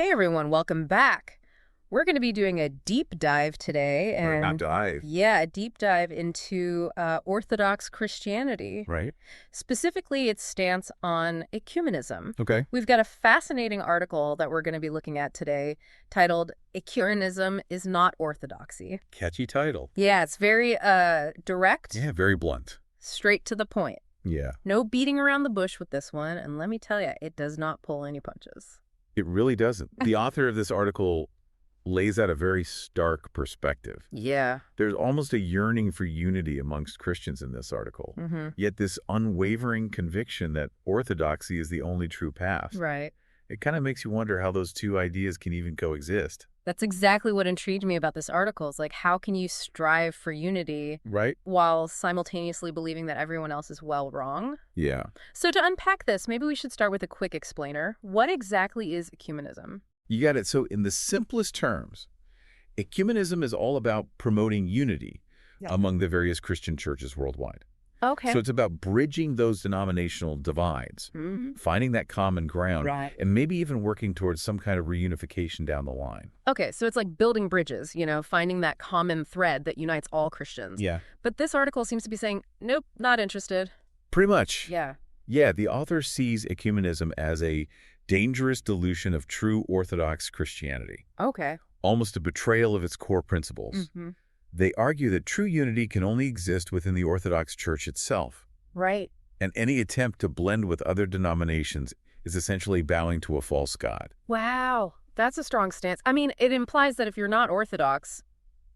Hey everyone, welcome back. We're going to be doing a deep dive today, Or not and dive, yeah, a deep dive into Orthodox Christianity, right? specifically its stance on ecumenism. Okay. We've got a fascinating article that we're going to be looking at today titled "Ecumenism is Not Orthodoxy." Catchy title. Yeah, it's very direct, Yeah, very blunt. straight to the point. Yeah, No beating around the bush with this one, and let me tell you, it does not pull any punches. it really doesn't. The author of this article lays out a very stark perspective. Yeah. There's almost a yearning for unity amongst Christians in this article, yet this unwavering conviction that orthodoxy is the only true path. Right. It kind of makes you wonder how those two ideas can even coexist. That's exactly what intrigued me about this article. Is like, how can you strive for unity Right? while simultaneously believing that everyone else is well wrong? Yeah. So to unpack this, maybe we should start with a quick explainer. What exactly is ecumenism? You got it. So in the simplest terms, ecumenism is all about promoting unity among the various Christian churches worldwide. Okay. So it's about bridging those denominational divides, finding that common ground, Right. and maybe even working towards some kind of reunification down the line. Okay, so it's like building bridges, finding that common thread that unites all Christians. Yeah. But this article seems to be saying, nope, not interested. Pretty much. Yeah. Yeah, the author sees ecumenism as a dangerous dilution of true Orthodox Christianity, Okay. almost a betrayal of its core principles. They argue that true unity can only exist within the Orthodox Church itself, Right. and any attempt to blend with other denominations is essentially bowing to a false god. Wow. That's a strong stance. I mean, it implies that if you're not Orthodox,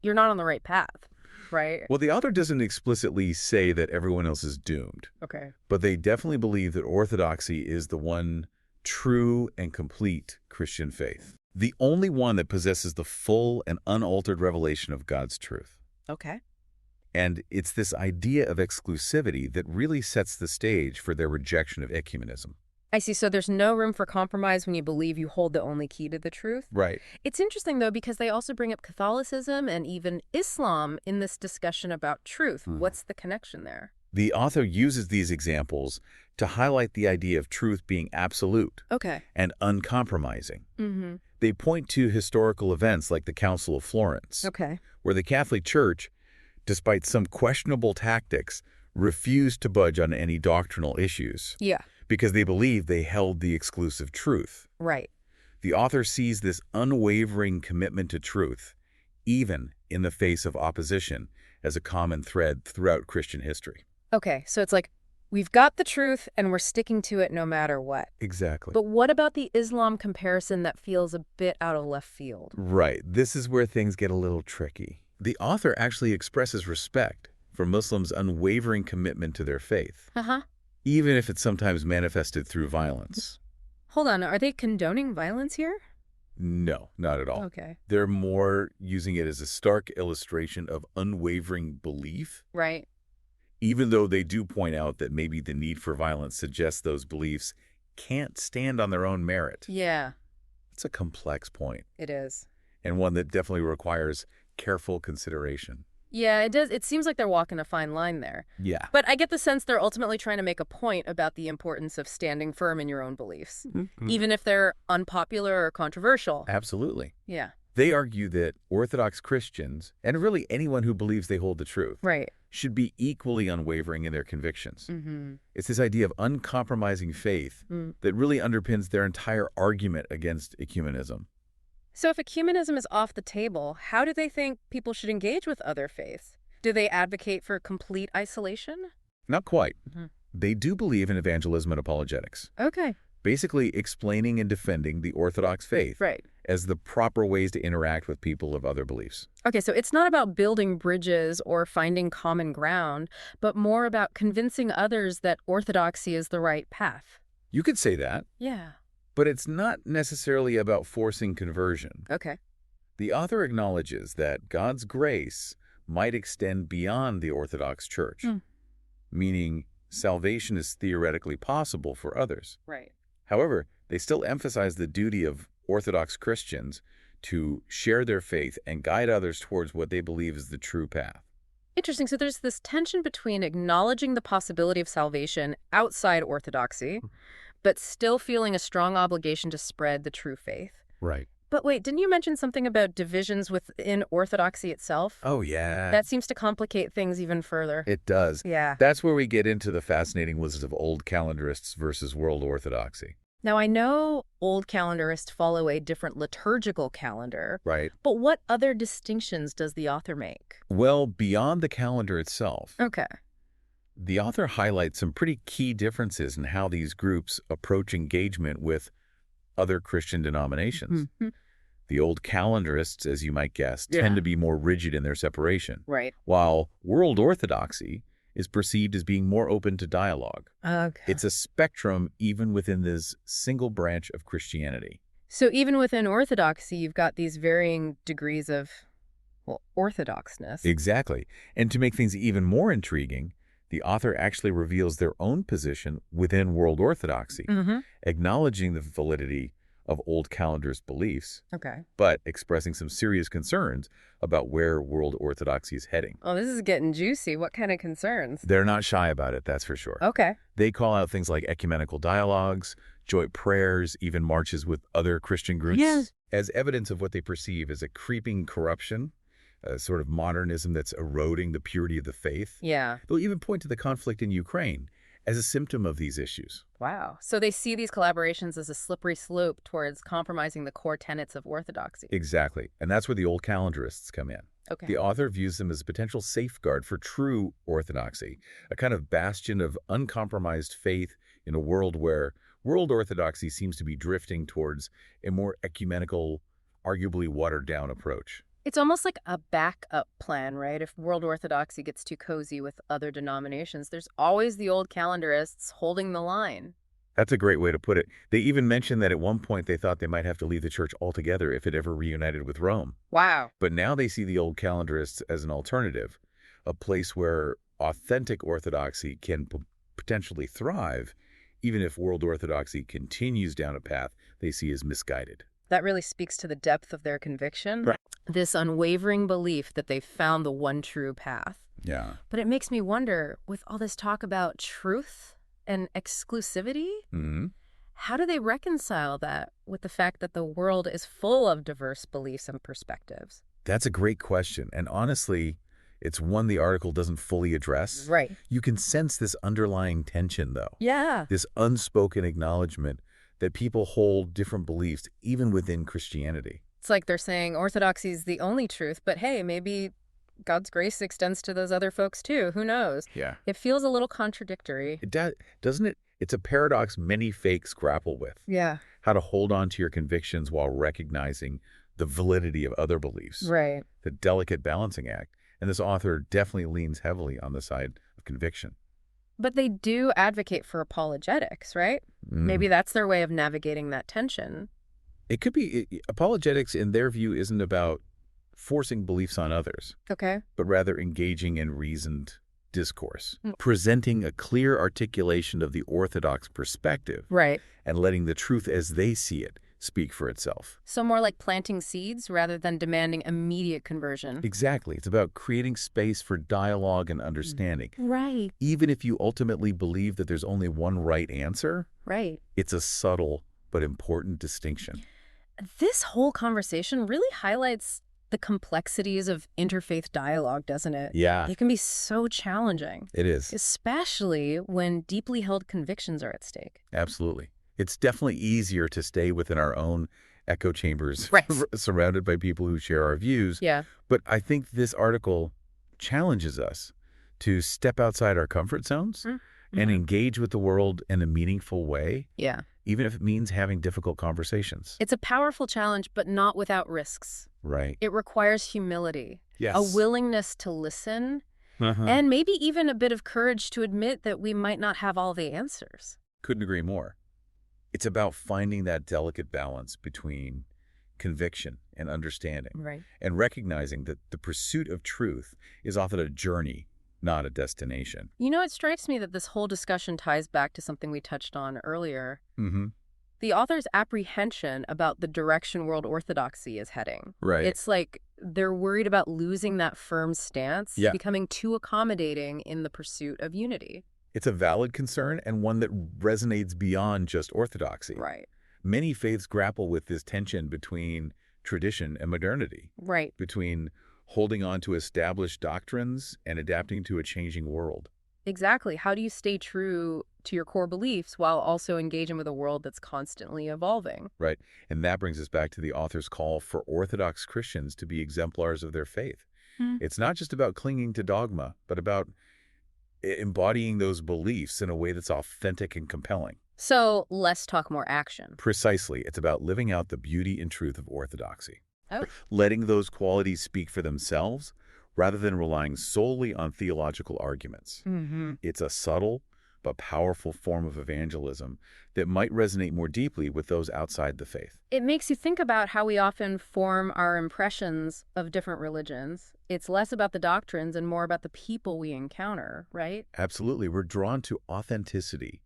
you're not on the right path, right? Well, the author doesn't explicitly say that everyone else is doomed, Okay. but they definitely believe that orthodoxy is the one true and complete Christian faith, the only one that possesses the full and unaltered revelation of God's truth. Okay. And it's this idea of exclusivity that really sets the stage for their rejection of ecumenism. I see. So there's no room for compromise when you believe you hold the only key to the truth. Right. It's interesting, though, because they also bring up Catholicism and even Islam in this discussion about truth. What's the connection there? The author uses these examples to highlight the idea of truth being absolute Okay. and uncompromising. They point to historical events like the Council of Florence, Okay. where the Catholic Church, despite some questionable tactics, refused to budge on any doctrinal issues Yeah. because they believed they held the exclusive truth. Right. The author sees this unwavering commitment to truth, even in the face of opposition, as a common thread throughout Christian history. Okay. So it's like, we've got the truth and we're sticking to it no matter what. Exactly. But what about the Islam comparison that feels a bit out of left field? Right. This is where things get a little tricky. The author actually expresses respect for Muslims' unwavering commitment to their faith, even if it's sometimes manifested through violence. Hold on. Are they condoning violence here? No, not at all. Okay. They're more using it as a stark illustration of unwavering belief, Right. even though they do point out that maybe the need for violence suggests those beliefs can't stand on their own merit. Yeah, It's a complex point, it is. and one that definitely requires careful consideration. Yeah, it does. It seems like they're walking a fine line there. Yeah. But I get the sense they're ultimately trying to make a point about the importance of standing firm in your own beliefs, even if they're unpopular or controversial. Absolutely. Yeah. They argue that Orthodox Christians, and really anyone who believes they hold the truth, Right. should be equally unwavering in their convictions. It's this idea of uncompromising faith that really underpins their entire argument against ecumenism. So if ecumenism is off the table, how do they think people should engage with other faiths? Do they advocate for complete isolation? Not quite. They do believe in evangelism and apologetics, Okay. basically explaining and defending the Orthodox faith Right. as the proper ways to interact with people of other beliefs. Okay, so it's not about building bridges or finding common ground, but more about convincing others that orthodoxy is the right path. You could say that, Yeah. but it's not necessarily about forcing conversion. Okay. The author acknowledges that God's grace might extend beyond the Orthodox Church, meaning salvation is theoretically possible for others. Right. However, they still emphasize the duty of Orthodox Christians to share their faith and guide others towards what they believe is the true path. Interesting. So there's this tension between acknowledging the possibility of salvation outside orthodoxy, but still feeling a strong obligation to spread the true faith. Right. But wait, didn't you mention something about divisions within Orthodoxy itself? Oh, yeah. That seems to complicate things even further. It does. Yeah. That's where we get into the fascinating list of Old Calendarists versus World Orthodoxy. Now, I know Old Calendarists follow a different liturgical calendar, Right. but what other distinctions does the author make? Well, beyond the calendar itself, Okay. the author highlights some pretty key differences in how these groups approach engagement with other Christian denominations. Mhm. The Old Calendarists, as you might guess, Yeah. tend to be more rigid in their separation, Right. while World Orthodoxy is perceived as being more open to dialogue. Okay. It's a spectrum even within this single branch of Christianity. So even within Orthodoxy, you've got these varying degrees of, well, orthodoxness. Exactly. And to make things even more intriguing, the author actually reveals their own position within World Orthodoxy, Mm-hmm. acknowledging the validity of Old Calendar's beliefs, Okay. but expressing some serious concerns about where World Orthodoxy is heading. Oh, this is getting juicy. What kind of concerns? They're not shy about it, that's for sure. Okay. They call out things like ecumenical dialogues, joint prayers, even marches with other Christian groups, Yes. as evidence of what they perceive as a creeping corruption, a sort of modernism that's eroding the purity of the faith. Yeah. They'll even point to the conflict in Ukraine as a symptom of these issues. Wow. So they see these collaborations as a slippery slope towards compromising the core tenets of orthodoxy. Exactly. And that's where the Old Calendarists come in. Okay. The author views them as a potential safeguard for true orthodoxy, a kind of bastion of uncompromised faith in a world where World Orthodoxy seems to be drifting towards a more ecumenical, arguably watered-down approach. It's almost like a backup plan, right? If World Orthodoxy gets too cozy with other denominations, there's always the old calendarists holding the line. That's a great way to put it. They even mentioned that at one point they thought they might have to leave the church altogether if it ever reunited with Rome. Wow. But now they see the Old Calendarists as an alternative, a place where authentic orthodoxy can potentially thrive, even if World Orthodoxy continues down a path they see as misguided. That really speaks to the depth of their conviction. Right. This unwavering belief that they've found the one true path. Yeah. But it makes me wonder, with all this talk about truth and exclusivity, how do they reconcile that with the fact that the world is full of diverse beliefs and perspectives? That's a great question. And honestly, it's one the article doesn't fully address. Right. You can sense this underlying tension, though. Yeah. This unspoken acknowledgement that people hold different beliefs, even within Christianity. It's like they're saying orthodoxy is the only truth, but hey, maybe God's grace extends to those other folks too. Who knows? Yeah. It feels a little contradictory. It does, doesn't it? It's a paradox many fakes grapple with. Yeah. How to hold on to your convictions while recognizing the validity of other beliefs. Right. The delicate balancing act. And this author definitely leans heavily on the side of conviction. But they do advocate for apologetics, right? Maybe that's their way of navigating that tension. It could be. Apologetics, in their view, isn't about forcing beliefs on others, Okay. but rather engaging in reasoned discourse, presenting a clear articulation of the orthodox perspective, Right. and letting the truth as they see it speak for itself. So more like planting seeds rather than demanding immediate conversion. Exactly. It's about creating space for dialogue and understanding. Right. Even if you ultimately believe that there's only one right answer, Right. it's a subtle but important distinction. This whole conversation really highlights the complexities of interfaith dialogue, doesn't it? Yeah, It can be so challenging, it is. especially when deeply held convictions are at stake. Absolutely. It's definitely easier to stay within our own echo chambers, Right. surrounded by people who share our views. Yeah. But I think this article challenges us to step outside our comfort zones and engage with the world in a meaningful way, Yeah. even if it means having difficult conversations. It's a powerful challenge, but not without risks. Right. It requires humility, Yes. a willingness to listen, and maybe even a bit of courage to admit that we might not have all the answers. Couldn't agree more. It's about finding that delicate balance between conviction and understanding, Right. and recognizing that the pursuit of truth is often a journey, not a destination. You know, it strikes me that this whole discussion ties back to something we touched on earlier. The author's apprehension about the direction World Orthodoxy is heading. Right. It's like they're worried about losing that firm stance, Yeah. becoming too accommodating in the pursuit of unity. It's a valid concern and one that resonates beyond just orthodoxy. Right. Many faiths grapple with this tension between tradition and modernity, Right. between holding on to established doctrines and adapting to a changing world. Exactly. How do you stay true to your core beliefs while also engaging with a world that's constantly evolving? Right. And that brings us back to the author's call for Orthodox Christians to be exemplars of their faith. Hmm. It's not just about clinging to dogma, but about embodying those beliefs in a way that's authentic and compelling. So less talk, more action. Precisely. It's about living out the beauty and truth of orthodoxy. Oh. Letting those qualities speak for themselves rather than relying solely on theological arguments. Mm-hmm. It's a subtle but powerful form of evangelism that might resonate more deeply with those outside the faith. It makes you think about how we often form our impressions of different religions. It's less about the doctrines and more about the people we encounter, right? Absolutely. We're drawn to authenticity,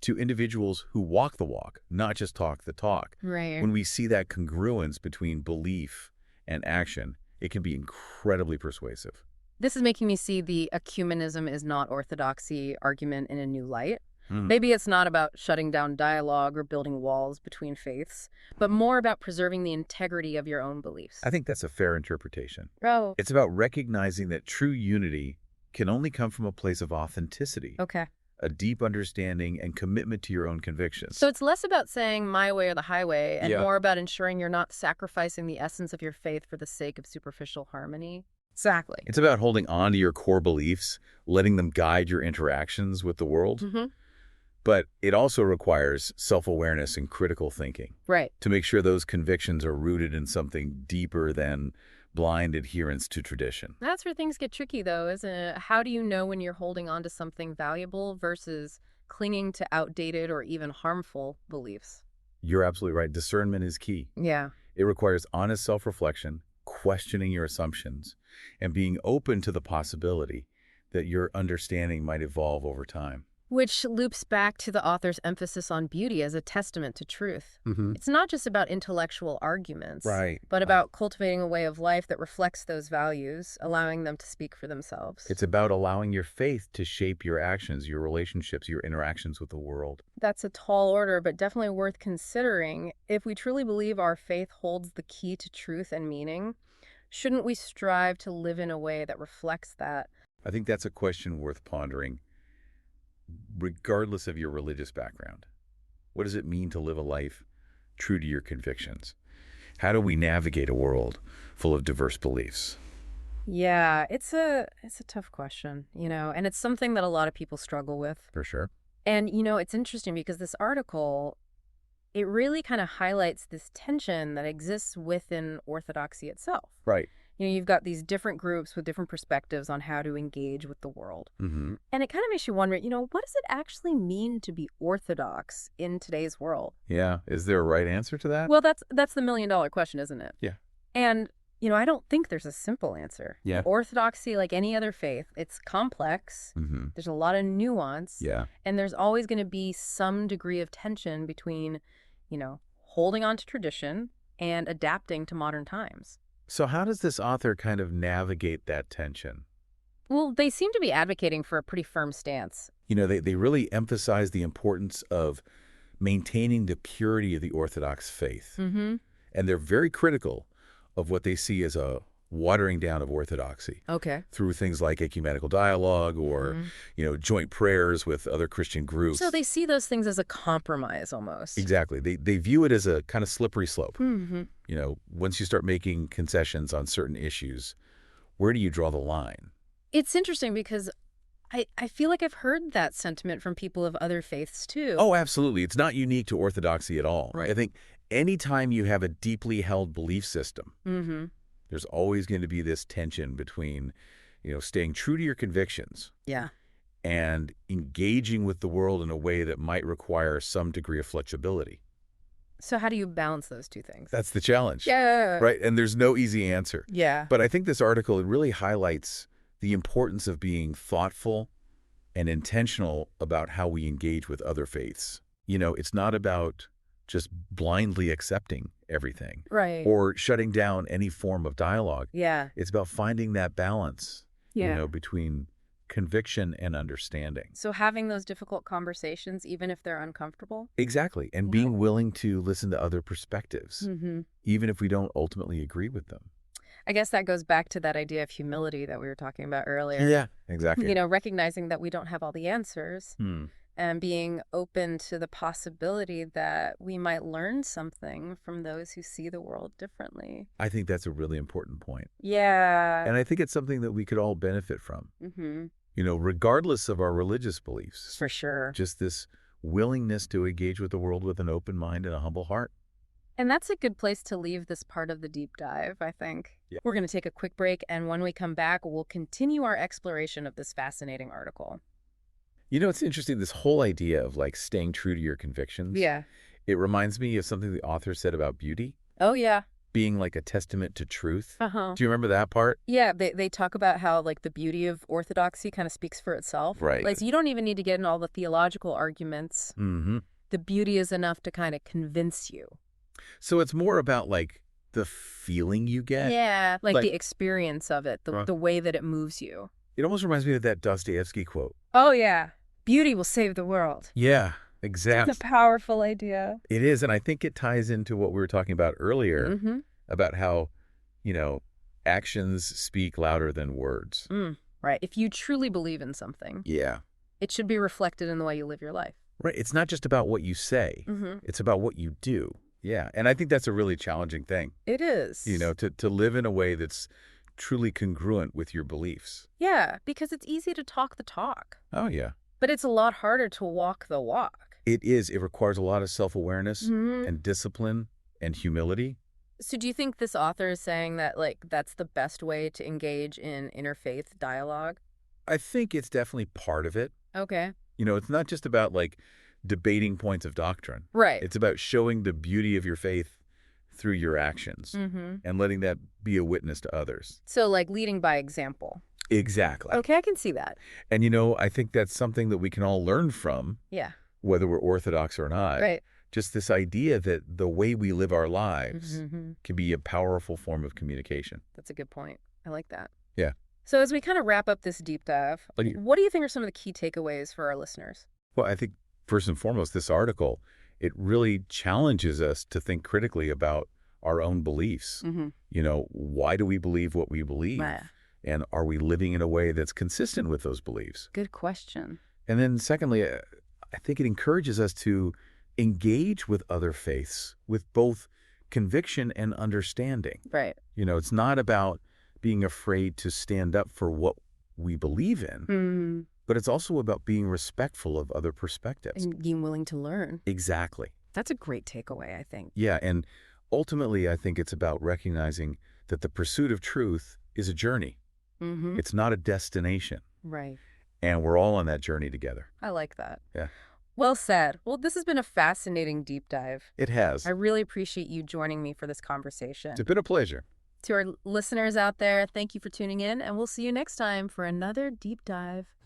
to individuals who walk the walk, not just talk the talk. Right. When we see that congruence between belief and action, it can be incredibly persuasive. This is making me see the ecumenism is not orthodoxy argument in a new light. Hmm. Maybe it's not about shutting down dialogue or building walls between faiths, but more about preserving the integrity of your own beliefs. I think that's a fair interpretation. Oh, It's about recognizing that true unity can only come from a place of authenticity, okay. a deep understanding and commitment to your own convictions. So it's less about saying my way or the highway and Yeah. more about ensuring you're not sacrificing the essence of your faith for the sake of superficial harmony. Exactly. It's about holding on to your core beliefs, letting them guide your interactions with the world. Mm-hmm. But it also requires self-awareness and critical thinking Right. to make sure those convictions are rooted in something deeper than blind adherence to tradition. That's where things get tricky, though, isn't it? How do you know when you're holding on to something valuable versus clinging to outdated or even harmful beliefs? You're absolutely right. Discernment is key. Yeah. It requires honest self-reflection, questioning your assumptions, and being open to the possibility that your understanding might evolve over time. Which loops back to the author's emphasis on beauty as a testament to truth. It's not just about intellectual arguments, Right. but about cultivating a way of life that reflects those values, allowing them to speak for themselves. It's about allowing your faith to shape your actions, your relationships, your interactions with the world. That's a tall order, but definitely worth considering. If we truly believe our faith holds the key to truth and meaning, shouldn't we strive to live in a way that reflects that? I think that's a question worth pondering, regardless of your religious background. What does it mean to live a life true to your convictions? How do we navigate a world full of diverse beliefs? Yeah, it's a tough question, and it's something that a lot of people struggle with. For sure. And, it's interesting because this article, it really kind of highlights this tension that exists within Orthodoxy itself. Right. You've got these different groups with different perspectives on how to engage with the world. Mm-hmm. And it kind of makes you wonder, what does it actually mean to be Orthodox in today's world? Yeah. Is there a right answer to that? Well, that's the million-dollar question, isn't it? Yeah. And, I don't think there's a simple answer. Yeah. Orthodoxy, like any other faith, it's complex. Mm-hmm. There's a lot of nuance. Yeah. And there's always going to be some degree of tension between, holding on to tradition and adapting to modern times. So how does this author kind of navigate that tension? Well, they seem to be advocating for a pretty firm stance. They really emphasize the importance of maintaining the purity of the Orthodox faith. Mm-hmm. And they're very critical of what they see as a watering down of orthodoxy Okay. through things like ecumenical dialogue or, joint prayers with other Christian groups. So they see those things as a compromise almost. Exactly. They view it as a kind of slippery slope. Mm-hmm. Once you start making concessions on certain issues, where do you draw the line? It's interesting because I feel like I've heard that sentiment from people of other faiths too. Oh, absolutely. It's not unique to orthodoxy at all. Right. I think anytime you have a deeply held belief system, Mm-hmm. there's always going to be this tension between, staying true to your convictions Yeah. and engaging with the world in a way that might require some degree of flexibility. So how do you balance those two things? That's the challenge. Yeah. Right? And there's no easy answer. Yeah. But I think this article, it really highlights the importance of being thoughtful and intentional about how we engage with other faiths. It's not about just blindly accepting everything Right. or shutting down any form of dialogue. Yeah. It's about finding that balance, Yeah. between conviction and understanding. So having those difficult conversations, even if they're uncomfortable? Exactly. And Yeah. being willing to listen to other perspectives, Mm-hmm. even if we don't ultimately agree with them. I guess that goes back to that idea of humility that we were talking about earlier. Yeah, exactly. Recognizing that we don't have all the answers Hmm. and being open to the possibility that we might learn something from those who see the world differently. I think that's a really important point. Yeah. And I think it's something that we could all benefit from, Mm-hmm. Regardless of our religious beliefs. For sure. Just this willingness to engage with the world with an open mind and a humble heart. And that's a good place to leave this part of the deep dive, I think. Yeah. We're going to take a quick break, and when we come back, we'll continue our exploration of this fascinating article. It's interesting, this whole idea of staying true to your convictions. Yeah. It reminds me of something the author said about beauty Oh, yeah. being like a testament to truth. Uh-huh. Do you remember that part? Yeah, they talk about how, the beauty of orthodoxy kind of speaks for itself. Right. So you don't even need to get in all the theological arguments. Mm-hmm. The beauty is enough to kind of convince you. So it's more about the feeling you get. Yeah, Like- the experience of it, the way that it moves you. It almost reminds me of that Dostoevsky quote. Oh, yeah. Beauty will save the world. Yeah, exactly. It's a powerful idea. It is, and I think it ties into what we were talking about earlier Mm-hmm. about how, actions speak louder than words. Right. If you truly believe in something, Yeah. it should be reflected in the way you live your life. Right. It's not just about what you say. Mm-hmm. It's about what you do. Yeah. And I think that's a really challenging thing, It is. to live in a way that's truly congruent with your beliefs. Yeah, because it's easy to talk the talk, Oh, yeah. but it's a lot harder to walk the walk. It is. It requires a lot of self-awareness Mm-hmm. and discipline and humility. So do you think this author is saying that, that's the best way to engage in interfaith dialogue? I think it's definitely part of it. Okay. It's not just about debating points of doctrine. Right. It's about showing the beauty of your faith through your actions Mm-hmm. and letting that be a witness to others. So, leading by example. Exactly. Okay, I can see that. And, I think that's something that we can all learn from, Yeah. whether we're Orthodox or not. Right. Just this idea that the way we live our lives Mm-hmm. can be a powerful form of communication. That's a good point. I like that. Yeah. So as we kind of wrap up this deep dive, what do you think are some of the key takeaways for our listeners? Well, I think first and foremost, this article, it really challenges us to think critically about our own beliefs. Mm-hmm. Why do we believe what we believe? Right. And are we living in a way that's consistent with those beliefs? Good question. And then secondly, I think it encourages us to engage with other faiths with both conviction and understanding. Right. It's not about being afraid to stand up for what we believe in, Mm-hmm. but it's also about being respectful of other perspectives. And being willing to learn. Exactly. That's a great takeaway, I think. Yeah, and ultimately, I think it's about recognizing that the pursuit of truth is a journey. Mm-hmm. It's not a destination. Right. And we're all on that journey together. I like that. Yeah. Well said. Well, this has been a fascinating deep dive. It has. I really appreciate you joining me for this conversation. It's been a pleasure. To our listeners out there, thank you for tuning in, and we'll see you next time for another deep dive.